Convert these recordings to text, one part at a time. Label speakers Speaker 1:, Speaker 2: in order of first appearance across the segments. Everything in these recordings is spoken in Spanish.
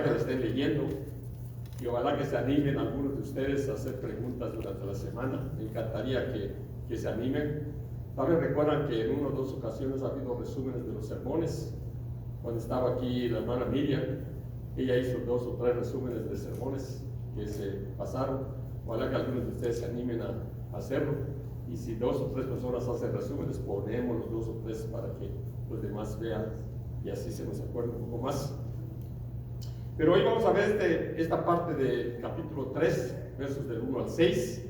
Speaker 1: que la estén leyendo y ojalá que se animen algunos de ustedes a hacer preguntas durante la semana. Me encantaría que se animen. También recuerdan que en una o dos ocasiones ha habido resúmenes de los sermones. Cuando estaba aquí la hermana Miriam, ella hizo 2 o 3 resúmenes de sermones que se pasaron. Ojalá que algunos de ustedes se animen a hacerlo. Y si 2 o 3 personas hacen resúmenes, ponemos los 2 o 3 para que los demás vean y así se nos acuerda un poco más. Pero hoy vamos a ver esta parte del capítulo 3, versos del 1 al 6.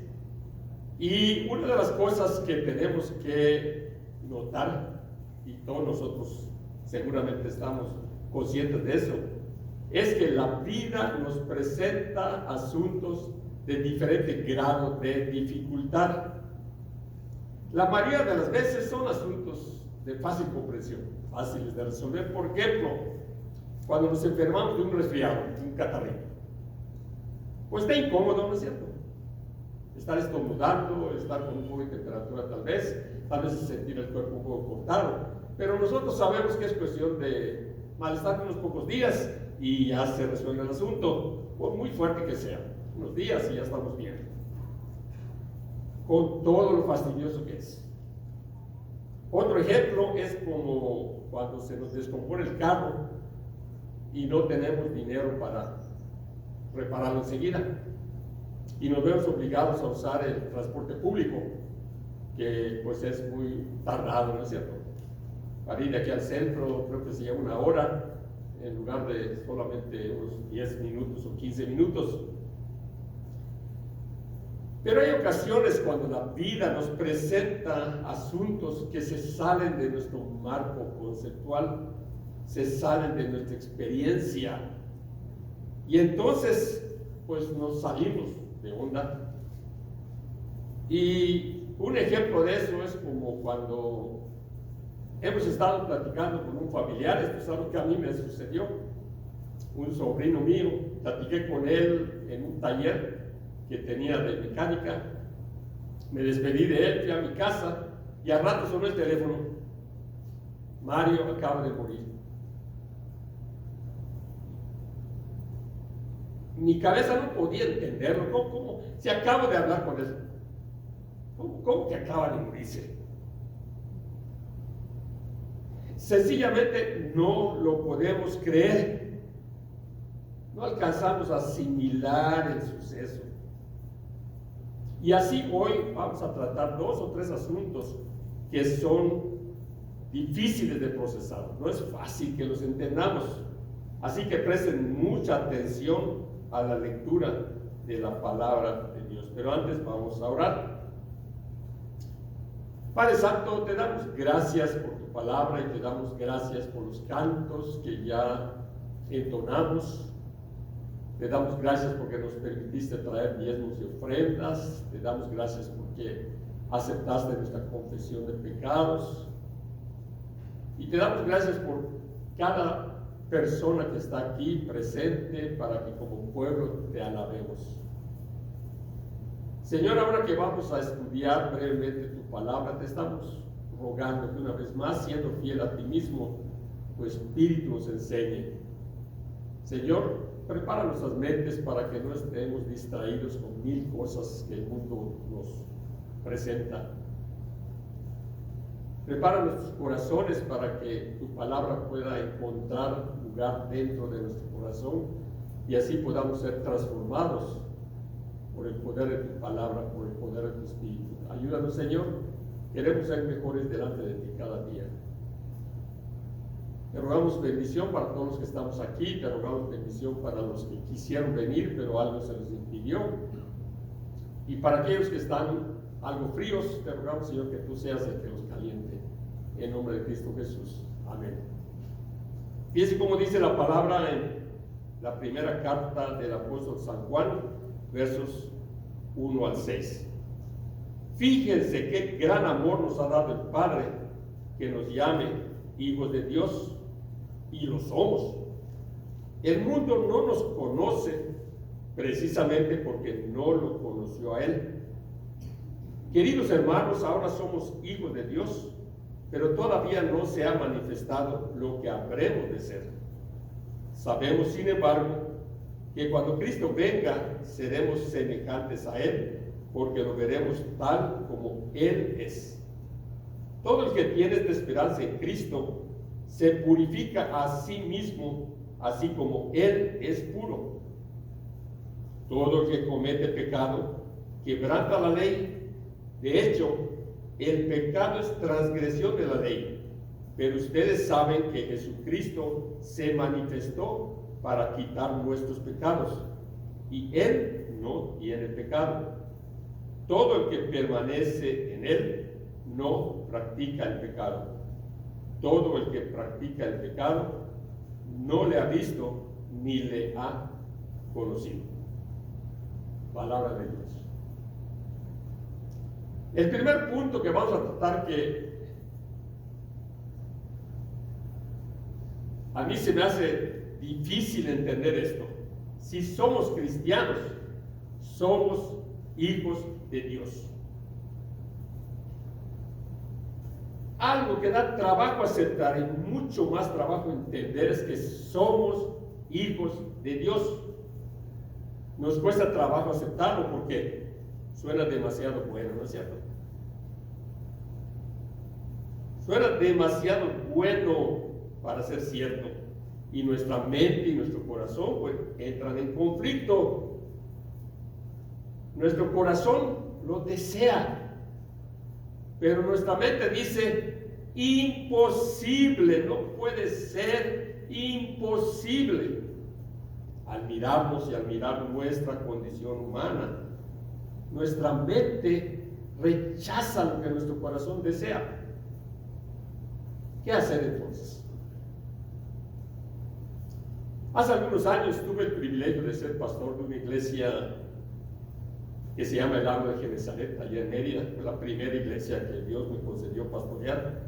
Speaker 1: Y una de las cosas que tenemos que notar, y todos nosotros seguramente estamos conscientes de eso, es que la vida nos presenta asuntos de diferente grado de dificultad. La mayoría de las veces son asuntos de fácil comprensión, fáciles de resolver. Por ejemplo, cuando nos enfermamos de un resfriado, un catarrito, pues está incómodo, ¿no es cierto? Estar estornudando, estar con un poco de temperatura tal vez sentir el cuerpo un poco cortado, pero nosotros sabemos que es cuestión de malestar unos pocos días y ya se resuelve el asunto, por muy fuerte que sea, unos días y ya estamos bien, con todo lo fastidioso que es. Otro ejemplo es como cuando se nos descompone el carro y no tenemos dinero para repararlo enseguida y nos vemos obligados a usar el transporte público, que pues es muy tardado, ¿no es cierto? Para ir de aquí al centro creo que se lleva 1 hora en lugar de solamente unos 10 minutos o 15 minutos. Pero hay ocasiones cuando la vida nos presenta asuntos que se salen de nuestro marco conceptual, se salen de nuestra experiencia, y entonces pues nos salimos de onda. Y un ejemplo de eso es como cuando hemos estado platicando con un familiar. Esto es algo que a mí me sucedió. Un sobrino mío, platiqué con él en un taller que tenía de mecánica, me despedí de él, fui a mi casa y al rato sonó el teléfono: Mario acaba de morir. Mi cabeza no podía entenderlo. ¿Cómo? Si acabo de hablar con él, ¿cómo que acaba de morirse? Sencillamente no lo podemos creer. No alcanzamos a asimilar el suceso. Y así hoy vamos a tratar 2 o 3 asuntos que son difíciles de procesar. No es fácil que los entendamos. Así que presten mucha atención a la lectura de la palabra de Dios. Pero antes vamos a orar. Padre Santo, te damos gracias por tu palabra y te damos gracias por los cantos que ya entonamos. Te damos gracias porque nos permitiste traer diezmos y ofrendas. Te damos gracias porque aceptaste nuestra confesión de pecados. Y te damos gracias por cada persona que está aquí presente para que como pueblo te alabemos. Señor, ahora que vamos a estudiar brevemente tu palabra, te estamos rogando que una vez más, siendo fiel a ti mismo, tu Espíritu nos enseñe. Señor, prepara nuestras mentes para que no estemos distraídos con 1000 cosas que el mundo nos presenta. Prepara nuestros corazones para que tu palabra pueda encontrar lugar dentro de nuestro corazón y así podamos ser transformados por el poder de tu palabra, por el poder de tu Espíritu. Ayúdanos, Señor. Queremos ser mejores delante de ti cada día. Te rogamos bendición para todos los que estamos aquí, te rogamos bendición para los que quisieron venir, pero algo se les impidió. Y para aquellos que están algo fríos, te rogamos, Señor, que tú seas el que los caliente. En nombre de Cristo Jesús. Amén. Fíjense cómo dice la palabra en la primera carta del apóstol San Juan, versos 1 al 6. Fíjense qué gran amor nos ha dado el Padre, que nos llame hijos de Dios, y lo somos. El mundo no nos conoce precisamente porque no lo conoció a Él. Queridos hermanos, ahora somos hijos de Dios, pero todavía no se ha manifestado lo que habremos de ser. Sabemos, sin embargo, que cuando Cristo venga, seremos semejantes a Él, porque lo veremos tal como Él es. Todo el que tiene esta esperanza en Cristo se purifica a sí mismo, así como Él es puro. Todo el que comete pecado quebranta la ley. De hecho, el pecado es transgresión de la ley. Pero ustedes saben que Jesucristo se manifestó para quitar nuestros pecados, y Él no tiene pecado. Todo el que permanece en Él no practica el pecado. Todo el que practica el pecado no le ha visto ni le ha conocido. Palabra de Dios. El primer punto que vamos a tratar, que a mí se me hace difícil entender esto. Si somos cristianos, somos hijos de Dios. Algo que da trabajo aceptar y mucho más trabajo entender es que somos hijos de Dios. Nos cuesta trabajo aceptarlo porque suena demasiado bueno, ¿no es cierto? Suena demasiado bueno para ser cierto, y nuestra mente y nuestro corazón pues entran en conflicto. Nuestro corazón lo desea, pero nuestra mente dice: imposible, no puede ser, imposible. Al mirarnos y al mirar nuestra condición humana, nuestra mente rechaza lo que nuestro corazón desea. ¿Qué hacer entonces? Hace algunos años tuve el privilegio de ser pastor de una iglesia que se llama el Lago de Genezaret, allá en Mérida. Fue la primera iglesia que Dios me concedió pastorear.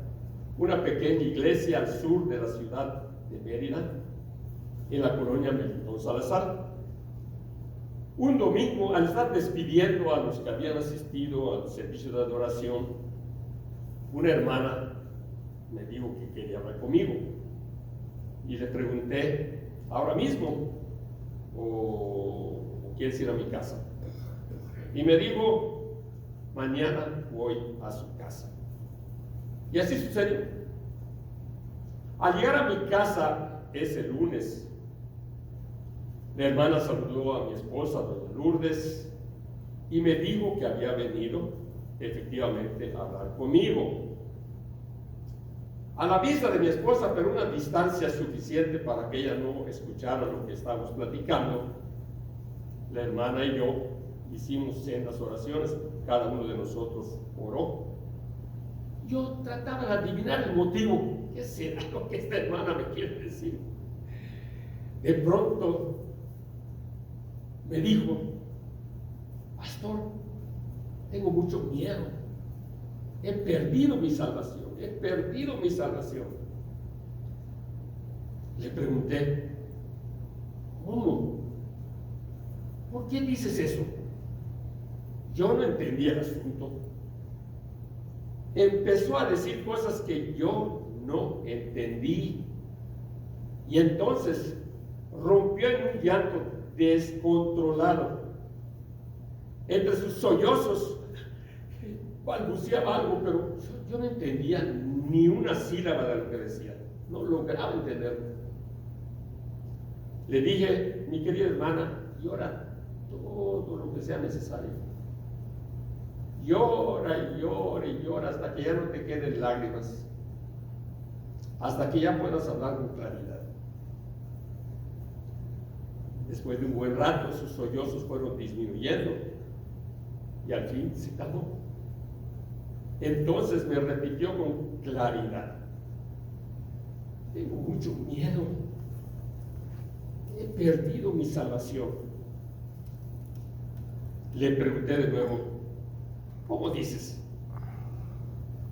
Speaker 1: Una pequeña iglesia al sur de la ciudad de Mérida, en la colonia Melitón Salazar. Un domingo, al estar despidiendo a los que habían asistido al servicio de adoración, una hermana me dijo que quería hablar conmigo. Y le pregunté: ¿ahora mismo o quieres ir a mi casa? Y me dijo: mañana voy a su casa. Y así sucedió. Al llegar a mi casa ese lunes, la hermana saludó a mi esposa, doña Lourdes, y me dijo que había venido efectivamente a hablar conmigo. A la vista de mi esposa, pero una distancia suficiente para que ella no escuchara lo que estábamos platicando, la hermana y yo hicimos sendas oraciones. Cada uno de nosotros oró. Yo trataba de adivinar el motivo. ¿Qué será lo que esta hermana me quiere decir? De pronto me dijo: pastor, tengo mucho miedo. He perdido mi salvación. He perdido mi salvación. Le pregunté: ¿cómo? ¿Por qué dices eso? Yo no entendía el asunto. Empezó a decir cosas que yo no entendí. Y entonces rompió en un llanto descontrolado. Entre sus sollozos balbuceaba algo, pero yo no entendía ni una sílaba de lo que decía. No lograba entenderlo. Le dije: mi querida hermana, llora todo lo que sea necesario. Llora y llora y llora hasta que ya no te queden lágrimas, hasta que ya puedas hablar con claridad. Después de un buen rato, sus sollozos fueron disminuyendo y al fin se calmó. Entonces me repitió con claridad: tengo mucho miedo. He perdido mi salvación. Le pregunté de nuevo: ¿cómo dices?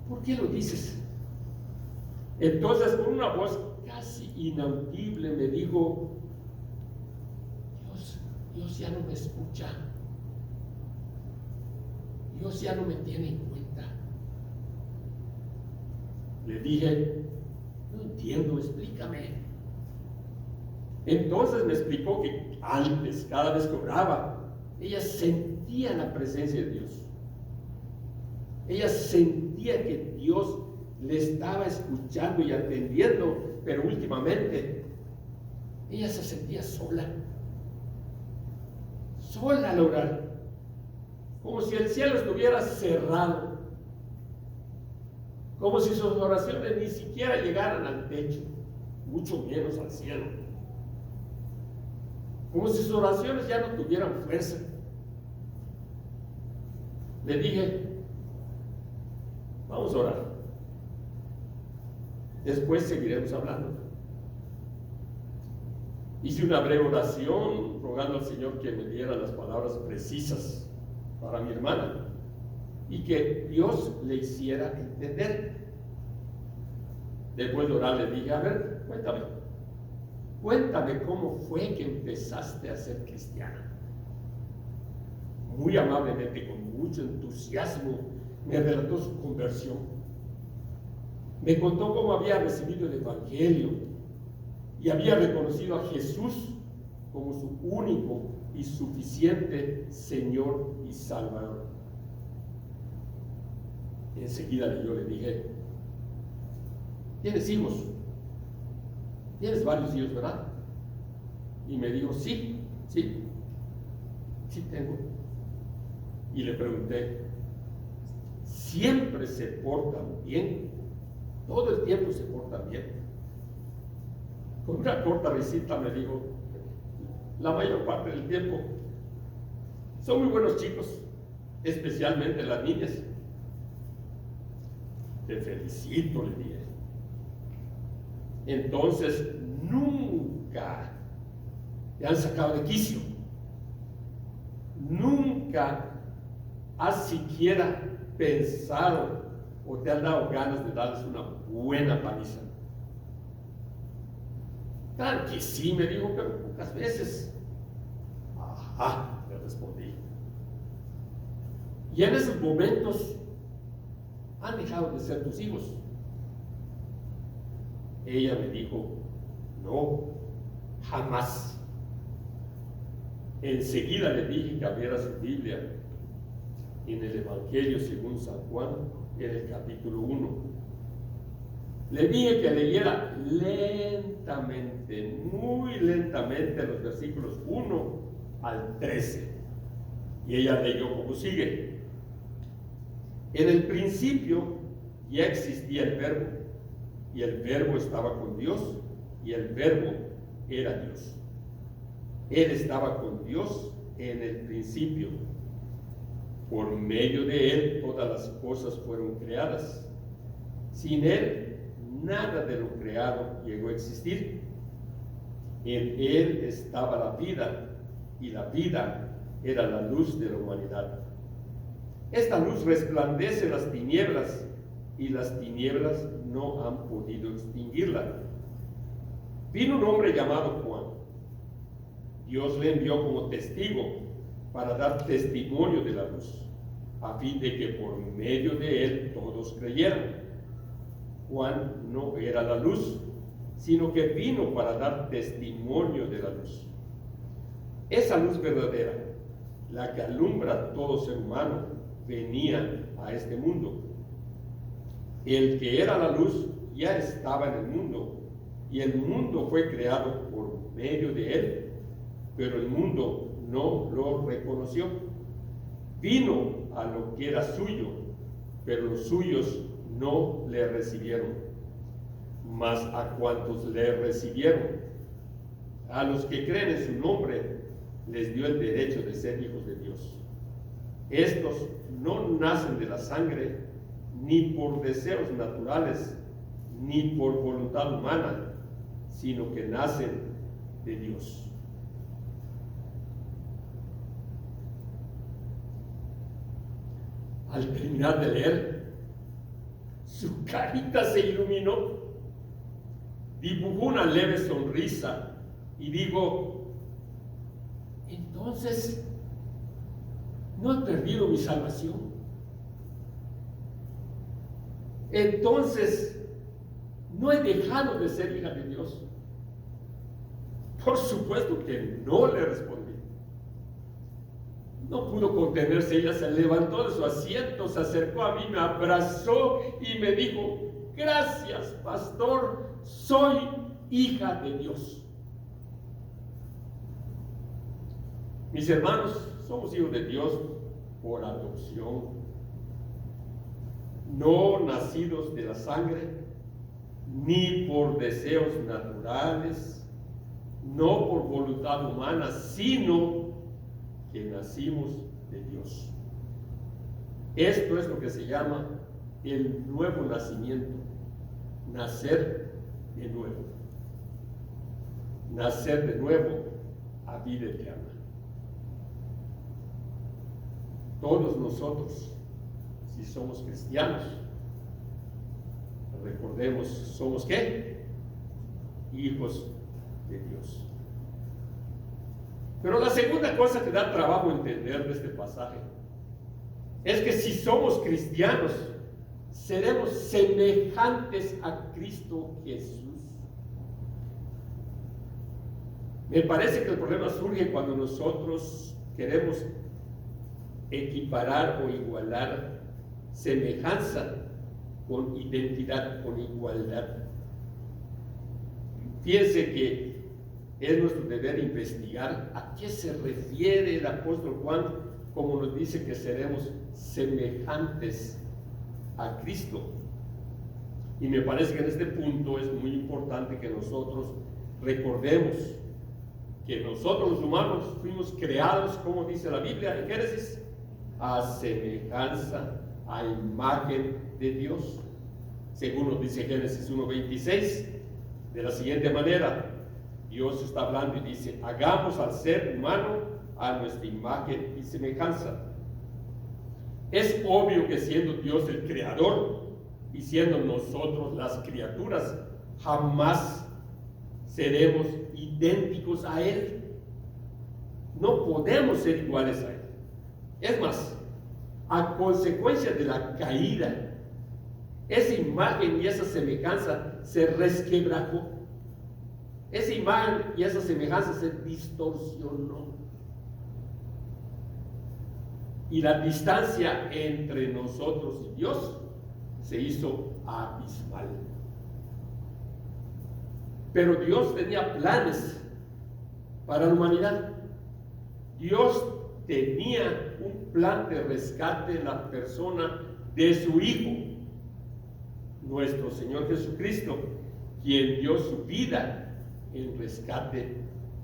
Speaker 1: ¿Por qué lo dices? Entonces, con una voz casi inaudible, me dijo: Dios ya no me escucha. Dios ya no me tiene en cuenta. Le dije: no entiendo, explícame. Entonces me explicó que antes, cada vez que oraba, ella sentía la presencia de Dios. Ella sentía que Dios le estaba escuchando y atendiendo, pero últimamente ella se sentía sola al orar, como si el cielo estuviera cerrado, como si sus oraciones ni siquiera llegaran al techo, mucho menos al cielo, como si sus oraciones ya no tuvieran fuerza. Le dije, vamos a orar, después seguiremos hablando. Hice una breve oración rogando al Señor que me diera las palabras precisas para mi hermana y que Dios le hiciera entender. Después de orar le dije, a ver, cuéntame cómo fue que empezaste a ser cristiana. Muy amablemente, con mucho entusiasmo, me relató su conversión. Me contó cómo había recibido el Evangelio y había reconocido a Jesús como su único y suficiente Señor y Salvador. Enseguida yo le dije, ¿tienes hijos? ¿Tienes varios hijos, verdad? Y me dijo, sí tengo. Y le pregunté, ¿siempre se portan bien? ¿Todo el tiempo se portan bien? Con una corta risita me dijo, la mayor parte del tiempo. Son muy buenos chicos, especialmente las niñas. Te felicito, le dije. Entonces, nunca te han sacado de quicio. Nunca has siquiera pensado o te han dado ganas de darles una buena paliza. Claro que sí, me dijo, pero pocas veces. Ajá, le respondí. Y en esos momentos han dejado de ser tus hijos. Ella me dijo, no, jamás. Enseguida le dije que abriera su Biblia en el Evangelio según San Juan, en el capítulo 1. Le dije que leyera lentamente, muy lentamente, los versículos 1 al 13. Y ella leyó como sigue. En el principio ya existía el Verbo, y el Verbo estaba con Dios, y el Verbo era Dios. Él estaba con Dios en el principio. Por medio de Él todas las cosas fueron creadas. Sin Él nada de lo creado llegó a existir. En Él estaba la vida, y la vida era la luz de la humanidad. Esta luz resplandece en las tinieblas, y las tinieblas no han podido extinguirla. Vino un hombre llamado Juan. Dios le envió como testigo para dar testimonio de la luz, a fin de que por medio de él todos creyeran. Juan no era la luz, sino que vino para dar testimonio de la luz. Esa luz verdadera, la que alumbra a todo ser humano, venía a este mundo. El que era la luz ya estaba en el mundo, y el mundo fue creado por medio de él, pero el mundo no lo reconoció. Vino a lo que era suyo, pero los suyos no le recibieron. Mas a cuantos le recibieron, a los que creen en su nombre, les dio el derecho de ser hijos de Dios. Estos no nacen de la sangre, ni por deseos naturales, ni por voluntad humana, sino que nacen de Dios. Al terminar de leer, su carita se iluminó, dibujó una leve sonrisa y dijo: entonces, ¿no he perdido mi salvación? Entonces, ¿no he dejado de ser hija de Dios? Por supuesto que no le respondí. No pudo contenerse, ella se levantó de su asiento, se acercó a mí, me abrazó y me dijo: gracias, pastor, soy hija de Dios. Mis hermanos, somos hijos de Dios por adopción, no nacidos de la sangre, ni por deseos naturales, no por voluntad humana, sino que nacimos de Dios. Esto es lo que se llama el nuevo nacimiento, nacer de nuevo. Nacer de nuevo a vida eterna. Todos nosotros, si somos cristianos, recordemos, ¿somos qué? Hijos de Dios. Pero la segunda cosa que da trabajo entender de este pasaje es que si somos cristianos, seremos semejantes a Cristo Jesús. Me parece que el problema surge cuando nosotros queremos equiparar o igualar semejanza con identidad, con igualdad. Fíjense que es nuestro deber investigar a qué se refiere el apóstol Juan como nos dice que seremos semejantes a Cristo. Y me parece que en este punto es muy importante que nosotros recordemos que nosotros los humanos fuimos creados, como dice la Biblia en Génesis, a semejanza, a imagen de Dios. Según nos dice Génesis 1:26, de la siguiente manera, Dios está hablando y dice: hagamos al ser humano a nuestra imagen y semejanza. Es obvio que siendo Dios el creador y siendo nosotros las criaturas, jamás seremos idénticos a Él. No podemos ser iguales a Él. Es más, a consecuencia de la caída, esa imagen y esa semejanza se resquebrajó. Esa imagen y esa semejanza se distorsionó. Y la distancia entre nosotros y Dios se hizo abismal. Pero Dios tenía planes para la humanidad. Dios tenía un plan de rescate en la persona de su Hijo, nuestro Señor Jesucristo, quien dio su vida en rescate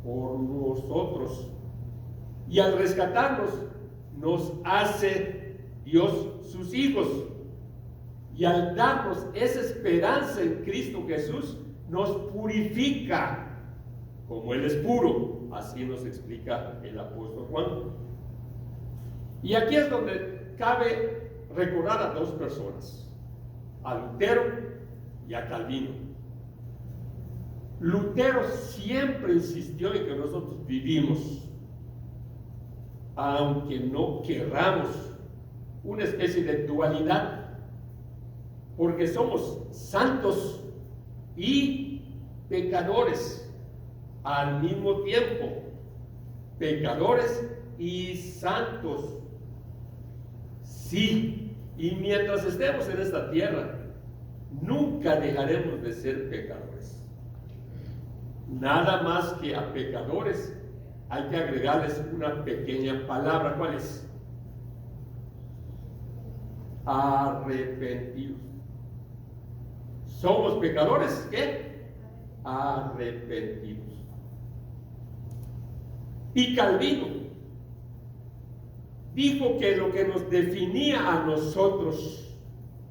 Speaker 1: por nosotros. Y al rescatarnos, nos hace Dios sus hijos. Y al darnos esa esperanza en Cristo Jesús, nos purifica, como Él es puro. Así nos explica el apóstol Juan. Y aquí es donde cabe recordar a dos personas, a Lutero y a Calvino. Lutero siempre insistió en que nosotros vivimos, aunque no querramos, una especie de dualidad, porque somos santos y pecadores al mismo tiempo, pecadores y santos. Sí, y mientras estemos en esta tierra, nunca dejaremos de ser pecadores. Nada más que a pecadores hay que agregarles una pequeña palabra. ¿Cuál es? Arrepentidos. Somos pecadores, ¿qué? Arrepentidos. Y Calvino dijo que lo que nos definía a nosotros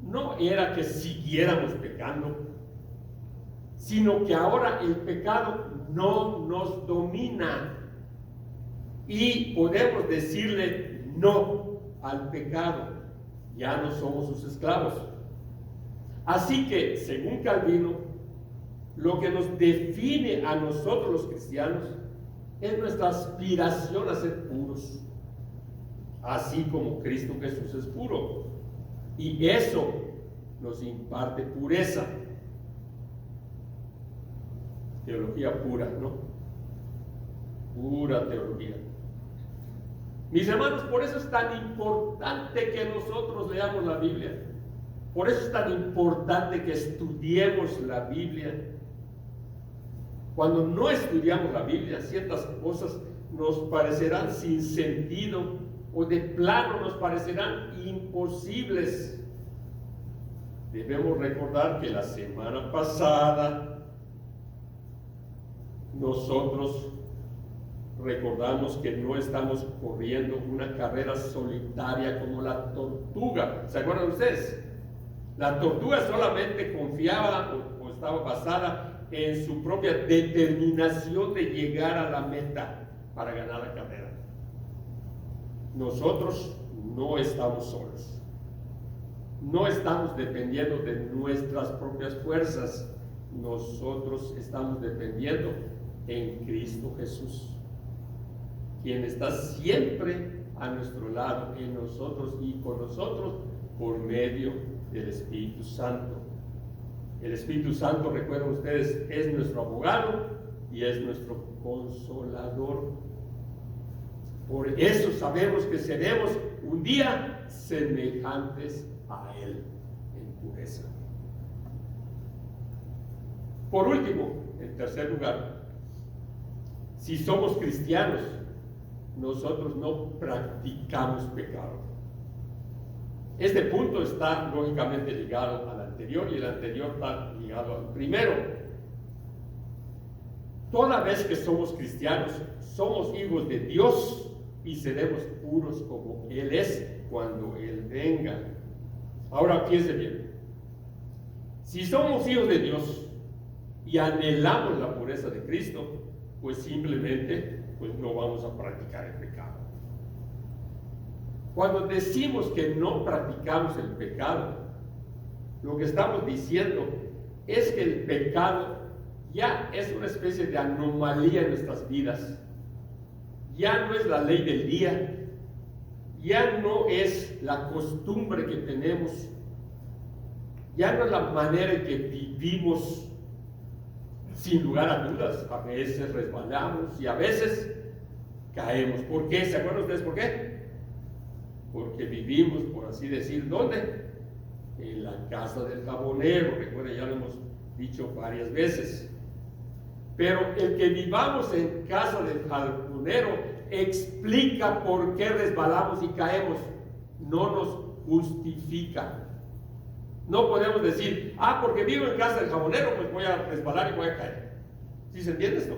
Speaker 1: no era que siguiéramos pecando, sino que ahora el pecado no nos domina y podemos decirle no al pecado. Ya no somos sus esclavos. Así que, según Calvino, lo que nos define a nosotros los cristianos es nuestra aspiración a ser puros, así como Cristo Jesús es puro, y eso nos imparte pureza. Teología pura, ¿no? pura teología. Mis hermanos, por eso es tan importante que nosotros leamos la Biblia. Por eso es tan importante que estudiemos la Biblia. Cuando no estudiamos la Biblia, ciertas cosas nos parecerán sin sentido o de plano nos parecerán imposibles. Debemos recordar que la semana pasada nosotros recordamos que no estamos corriendo una carrera solitaria como la tortuga. ¿Se acuerdan ustedes? La tortuga solamente confiaba o estaba basada en su propia determinación de llegar a la meta para ganar la carrera. Nosotros no estamos solos. No estamos dependiendo de nuestras propias fuerzas. Nosotros estamos dependiendo en Cristo Jesús, quien está siempre a nuestro lado, en nosotros y con nosotros por medio del Espíritu Santo. El Espíritu Santo, recuerden ustedes, es nuestro abogado y es nuestro consolador. Por eso sabemos que seremos un día semejantes a Él en pureza. Por último, en tercer lugar, si somos cristianos, nosotros no practicamos pecado. Este punto está lógicamente ligado al anterior y el anterior está ligado al primero. Toda vez que somos cristianos, somos hijos de Dios y seremos puros como Él es cuando Él venga. Ahora piense bien. Si somos hijos de Dios y anhelamos la pureza de Cristo, pues simplemente no vamos a practicar el pecado. Cuando decimos que no practicamos el pecado, lo que estamos diciendo es que el pecado ya es una especie de anomalía en nuestras vidas. Ya no es la ley del día, ya no es la costumbre que tenemos, ya no es la manera en que vivimos. Sin lugar a dudas, a veces resbalamos y a veces caemos. ¿Por qué? ¿Se acuerdan ustedes por qué? Porque vivimos, por así decir, ¿dónde? En la casa del jabonero. Recuerden, ya lo hemos dicho varias veces. Pero el que vivamos en casa del jabonero explica por qué resbalamos y caemos. No nos justifica. No podemos decir, porque vivo en casa del jabonero, pues voy a resbalar y voy a caer. ¿Sí se entiende esto?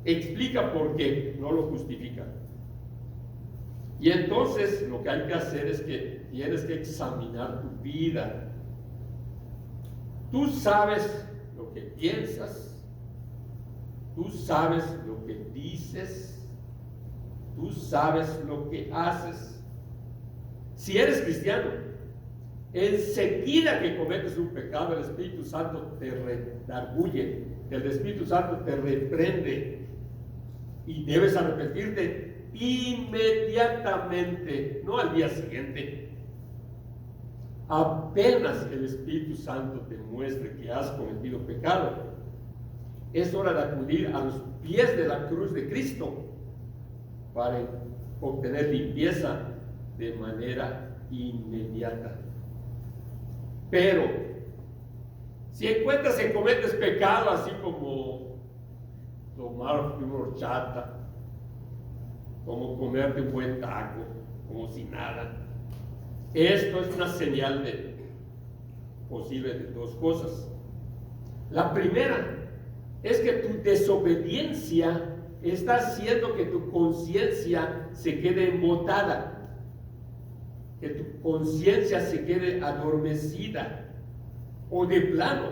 Speaker 1: Explica por qué, no lo justifica. Y entonces lo que hay que hacer es que tienes que examinar tu vida. Tú sabes lo que piensas, tú sabes lo que dices, tú sabes lo que haces. Si eres cristiano, enseguida que cometes un pecado, el Espíritu Santo te redarguye, el Espíritu Santo te reprende y debes arrepentirte inmediatamente, no al día siguiente. Apenas el Espíritu Santo te muestre que has cometido pecado, es hora de acudir a los pies de la cruz de Cristo para obtener limpieza de manera inmediata. Pero si encuentras que cometes pecado, así como tomar una horchata, como comerte un buen taco, como si nada, esto es una señal posible de dos cosas. La primera es que tu desobediencia está haciendo que tu conciencia se quede embotada, que tu conciencia se quede adormecida, o de plano,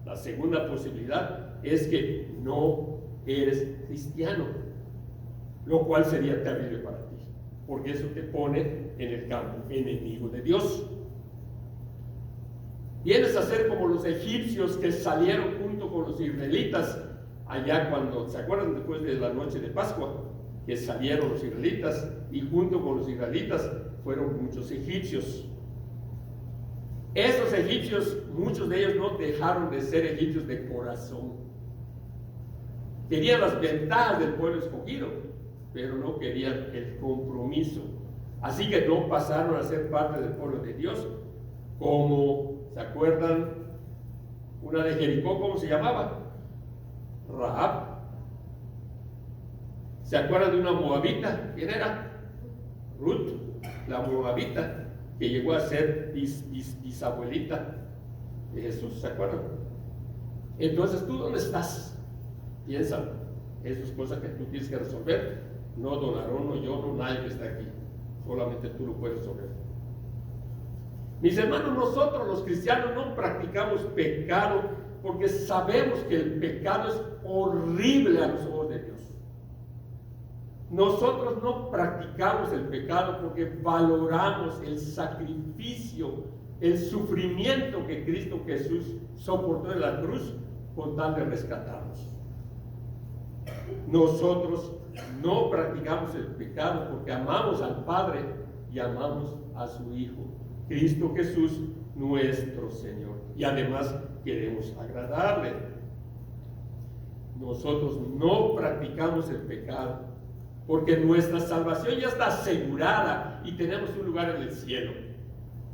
Speaker 1: la segunda posibilidad es que no eres cristiano, lo cual sería terrible para ti, porque eso te pone en el campo enemigo de Dios. Vienes a ser como los egipcios que salieron junto con los israelitas allá cuando, ¿se acuerdan? Después de la noche de Pascua, que salieron los israelitas y junto con los israelitas fueron muchos egipcios. Esos egipcios, muchos de ellos no dejaron de ser egipcios de corazón. Querían las ventajas del pueblo escogido, pero no querían el compromiso. Así que no pasaron a ser parte del pueblo de Dios, como, ¿se acuerdan? Una de Jericó, ¿cómo se llamaba? Rahab. ¿Se acuerdan de una moabita? ¿Quién era? Ruth, la moabita, que llegó a ser bisabuelita de Jesús, ¿se acuerdan? Entonces, ¿tú dónde estás? Piensa, eso es cosa que tú tienes que resolver. No don Aarón, no yo, no nadie que está aquí. Solamente tú lo puedes resolver. Mis hermanos, nosotros los cristianos no practicamos pecado porque sabemos que el pecado es horrible a los ojos de Dios. Nosotros no practicamos el pecado porque valoramos el sacrificio, el sufrimiento que Cristo Jesús soportó en la cruz con tal de rescatarnos. Nosotros no practicamos el pecado porque amamos al Padre y amamos a su Hijo, Cristo Jesús, nuestro Señor. Y además queremos agradarle. Nosotros no practicamos el pecado porque nuestra salvación ya está asegurada y tenemos un lugar en el cielo.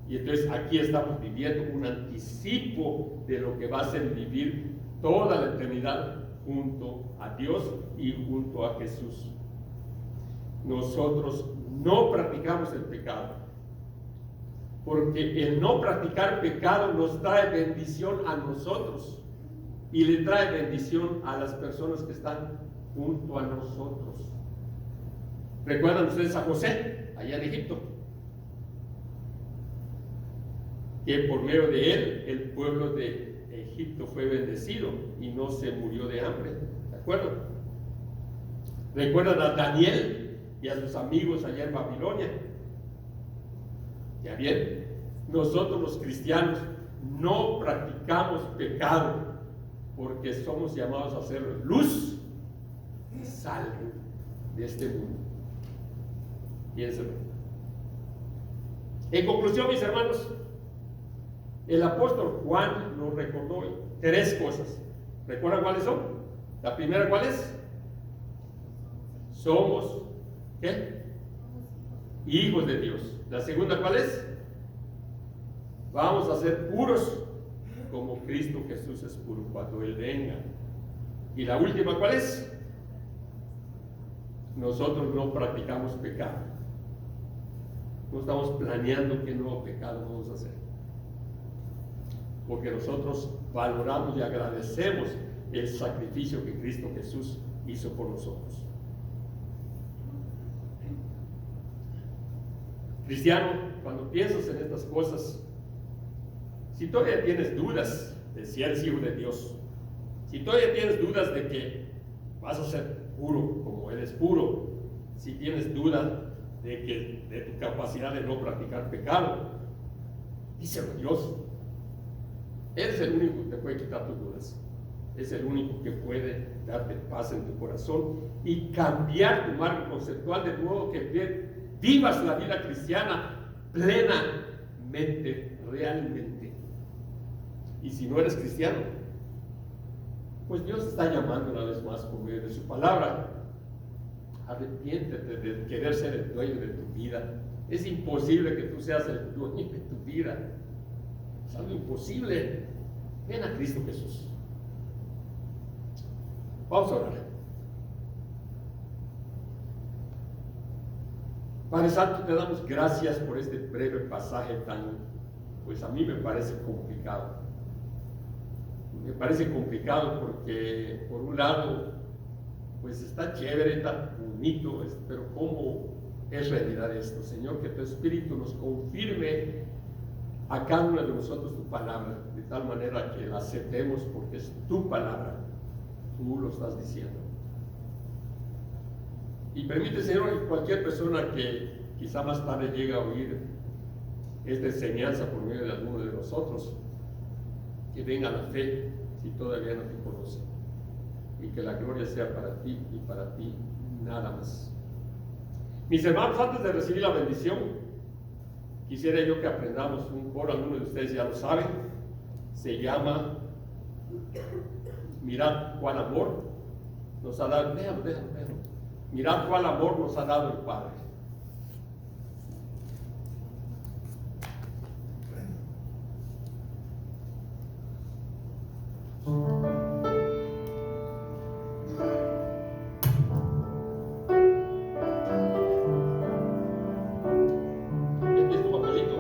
Speaker 1: Y entonces aquí estamos viviendo un anticipo de lo que va a ser vivir toda la eternidad junto a Dios y junto a Jesús. Nosotros no practicamos el pecado, porque el no practicar pecado nos trae bendición a nosotros y le trae bendición a las personas que están junto a nosotros. ¿Recuerdan ustedes a José, allá en Egipto? Que por medio de él, el pueblo de Egipto fue bendecido y no se murió de hambre. ¿De acuerdo? ¿Recuerdan a Daniel y a sus amigos allá en Babilonia? Ya bien, nosotros los cristianos no practicamos pecado porque somos llamados a ser luz y sal de este mundo. Piénsenlo. En conclusión, mis hermanos, el apóstol Juan nos recordó 3 cosas. ¿Recuerdan cuáles son? La primera, ¿cuál es? Somos, ¿qué? Hijos de Dios. La segunda, ¿cuál es? Vamos a ser puros como Cristo Jesús es puro cuando Él venga. Y la última, ¿cuál es? Nosotros no practicamos pecado. No estamos planeando qué nuevo pecado vamos a hacer. Porque nosotros valoramos y agradecemos el sacrificio que Cristo Jesús hizo por nosotros. Cristiano, cuando piensas en estas cosas, si todavía tienes dudas de si eres hijo de Dios, si todavía tienes dudas de que vas a ser puro como Él es puro, si tienes duda de tu capacidad de no practicar pecado, díselo a Dios. Él es el único que te puede quitar tus dudas. Es el único que puede darte paz en tu corazón y cambiar tu marco conceptual de modo que vivas la vida cristiana plenamente, realmente. Y si no eres cristiano, pues Dios te está llamando una vez más por medio de su palabra. Arrepiéntete de querer ser el dueño de tu vida. Es imposible que tú seas el dueño de tu vida. Es algo imposible. Ven a Cristo Jesús. Vamos a orar. Padre Santo, te damos gracias por este breve pasaje pues a mí me parece complicado. Me parece complicado porque, por un lado, pues está chévere, está bonito, pero ¿cómo es realidad esto? Señor, que tu Espíritu nos confirme a cada uno de nosotros tu palabra, de tal manera que la aceptemos porque es tu palabra, tú lo estás diciendo. Y permite, Señor, que cualquier persona que quizá más tarde llegue a oír esta enseñanza por medio de alguno de nosotros, que venga a la fe si todavía no te conoce, y que la gloria sea para ti y para ti nada más. Mis hermanos, antes de recibir la bendición, quisiera yo que aprendamos un coro, algunos de ustedes ya lo saben, se llama Mirad cuán amor nos ha dado, vean. Mirad cuál amor nos ha dado el Padre. Este es tu papelito.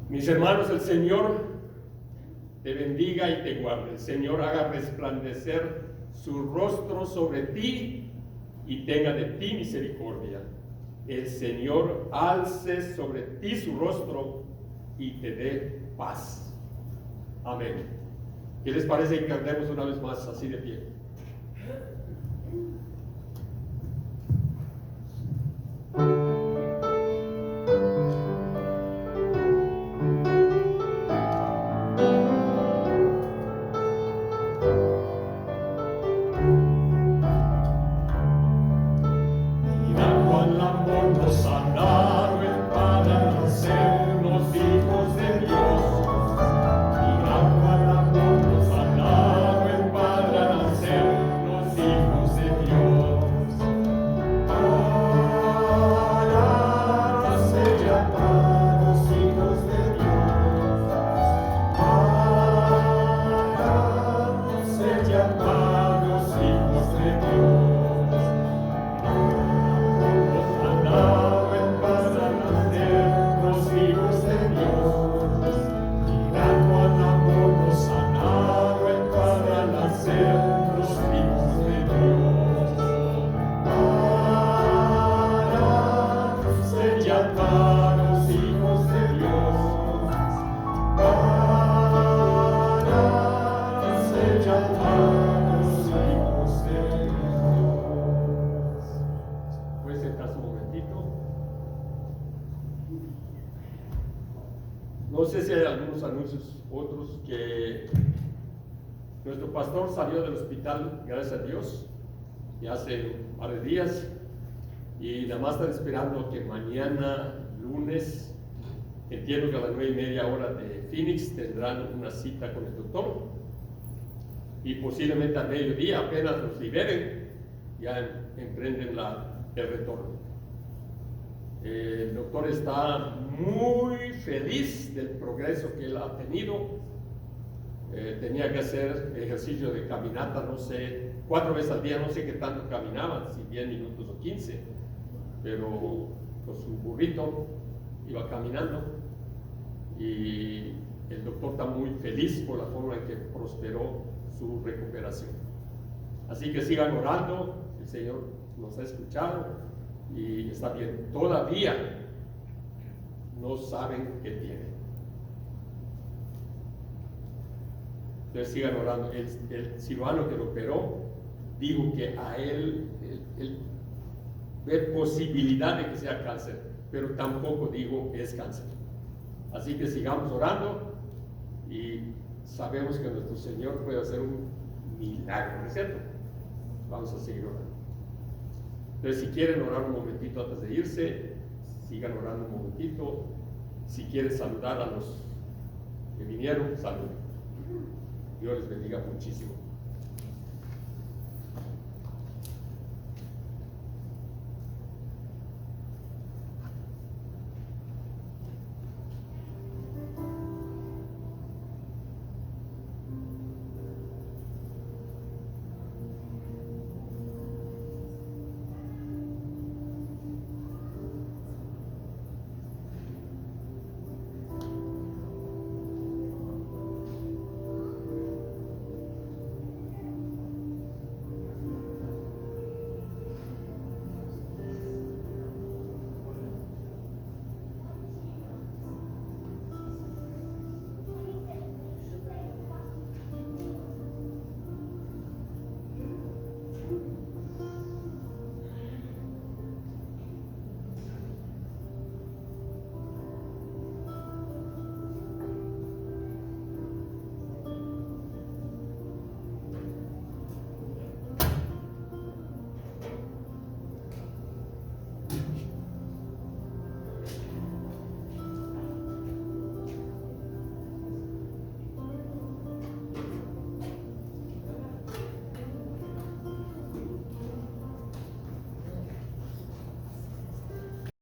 Speaker 1: Mis hermanos, el Señor te bendiga y te guarde. El Señor haga resplandecer su rostro sobre ti y tenga de ti misericordia. El Señor alce sobre ti su rostro y te dé paz. Amén. ¿Qué les parece que cantemos una vez más así de pie? No sé si hay algunos anuncios, otros, que nuestro pastor salió del hospital, gracias a Dios, ya hace un par de días, y nada más están esperando que mañana, lunes, entiendo que a las 9:30 hora de Phoenix, tendrán una cita con el doctor, y posiblemente a mediodía, apenas los liberen, ya emprenden el retorno. El doctor está muy feliz del progreso que él ha tenido. Tenía que hacer ejercicio de caminata, no sé, 4 veces al día, no sé qué tanto caminaba, si 10 minutos o 15, pero con su burrito iba caminando, y el doctor está muy feliz por la forma en que prosperó su recuperación. Así que sigan orando, el Señor nos ha escuchado y está bien. Todavía no saben qué tienen. Entonces sigan orando. El cirujano que lo operó dijo que a él ve posibilidad de que sea cáncer, pero tampoco dijo que es cáncer. Así que sigamos orando y sabemos que nuestro Señor puede hacer un milagro, ¿no es cierto? Vamos a seguir orando. Entonces, si quieren orar un momentito antes de irse, sigan orando un momentito. Si quieren saludar a los que vinieron, saluden. Dios les bendiga muchísimo.